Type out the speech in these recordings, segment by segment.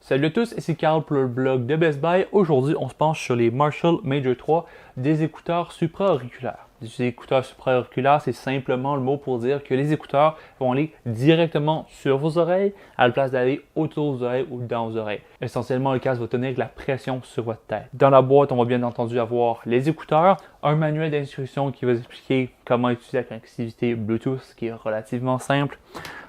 Salut à tous, ici Carl pour le blog de Best Buy. Aujourd'hui, on se penche sur les Marshall Major 3, des écouteurs supra-auriculaires. Des écouteurs supra-auriculaires, c'est simplement le mot pour dire que les écouteurs vont aller directement sur vos oreilles à la place d'aller autour des oreilles ou dans vos oreilles. Essentiellement, le casque va tenir de la pression sur votre tête. Dans la boîte, on va bien entendu avoir les écouteurs, un manuel d'instruction qui va vous expliquer comment utiliser la connectivité Bluetooth, qui est relativement simple.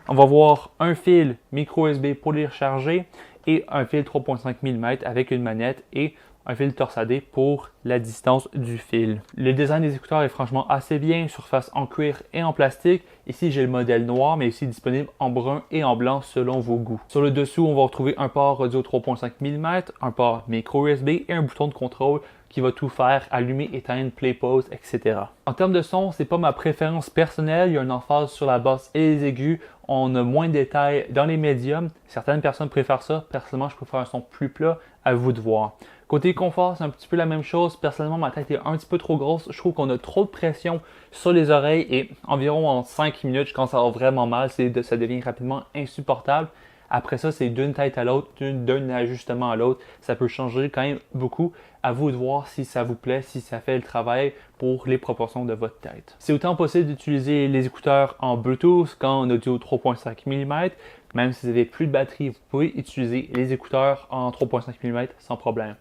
On va voir un fil micro USB pour les recharger et un fil 3.5 mm avec une manette et un fil torsadé pour la distance du fil. Le design des écouteurs est franchement assez bien, surface en cuir et en plastique. Ici, j'ai le modèle noir, mais aussi disponible en brun et en blanc selon vos goûts. Sur le dessous, on va retrouver un port audio 3.5 mm, un port micro USB et un bouton de contrôle qui va tout faire, allumer, éteindre, play, pause, etc. En termes de son, c'est pas ma préférence personnelle. Il y a une emphase sur la basse et les aigus. On a moins de détails dans les médiums. Certaines personnes préfèrent ça. Personnellement, je préfère un son plus plat. À vous de voir. Côté confort, c'est un petit peu la même chose. Personnellement, ma tête est un petit peu trop grosse. Je trouve qu'on a trop de pression sur les oreilles et environ en 5 minutes, je commence à avoir vraiment mal. Ça devient rapidement insupportable. Après ça, c'est d'une tête à l'autre, d'un ajustement à l'autre. Ça peut changer quand même beaucoup. À vous de voir si ça vous plaît, si ça fait le travail pour les proportions de votre tête. C'est autant possible d'utiliser les écouteurs en Bluetooth qu'en audio 3.5 mm. Même si vous n'avez plus de batterie, vous pouvez utiliser les écouteurs en 3.5 mm sans problème.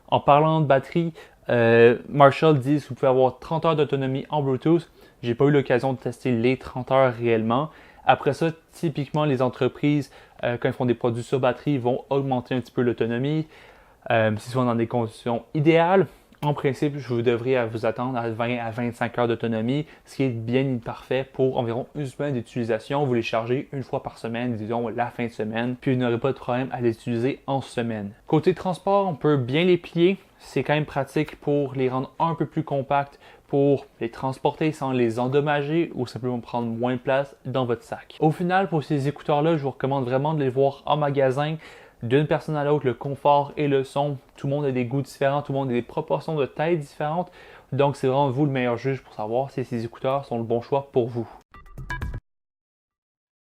En parlant de batterie, Marshall dit que vous pouvez avoir 30 heures d'autonomie en Bluetooth. J'ai pas eu l'occasion de tester les 30 heures réellement. Après ça, typiquement, les entreprises, quand ils font des produits sur batterie, vont augmenter un petit peu l'autonomie. Si sont dans des conditions idéales, en principe, vous devriez vous attendre à 20 à 25 heures d'autonomie, ce qui est bien parfait pour environ une semaine d'utilisation. Vous les chargez une fois par semaine, disons la fin de semaine, puis vous n'aurez pas de problème à les utiliser en semaine. Côté transport, on peut bien les plier. C'est quand même pratique pour les rendre un peu plus compacts, pour les transporter sans les endommager ou simplement prendre moins de place dans votre sac. Au final, pour ces écouteurs-là, je vous recommande vraiment de les voir en magasin. D'une personne à l'autre, le confort et le son, tout le monde a des goûts différents, tout le monde a des proportions de taille différentes. Donc, c'est vraiment vous le meilleur juge pour savoir si ces écouteurs sont le bon choix pour vous.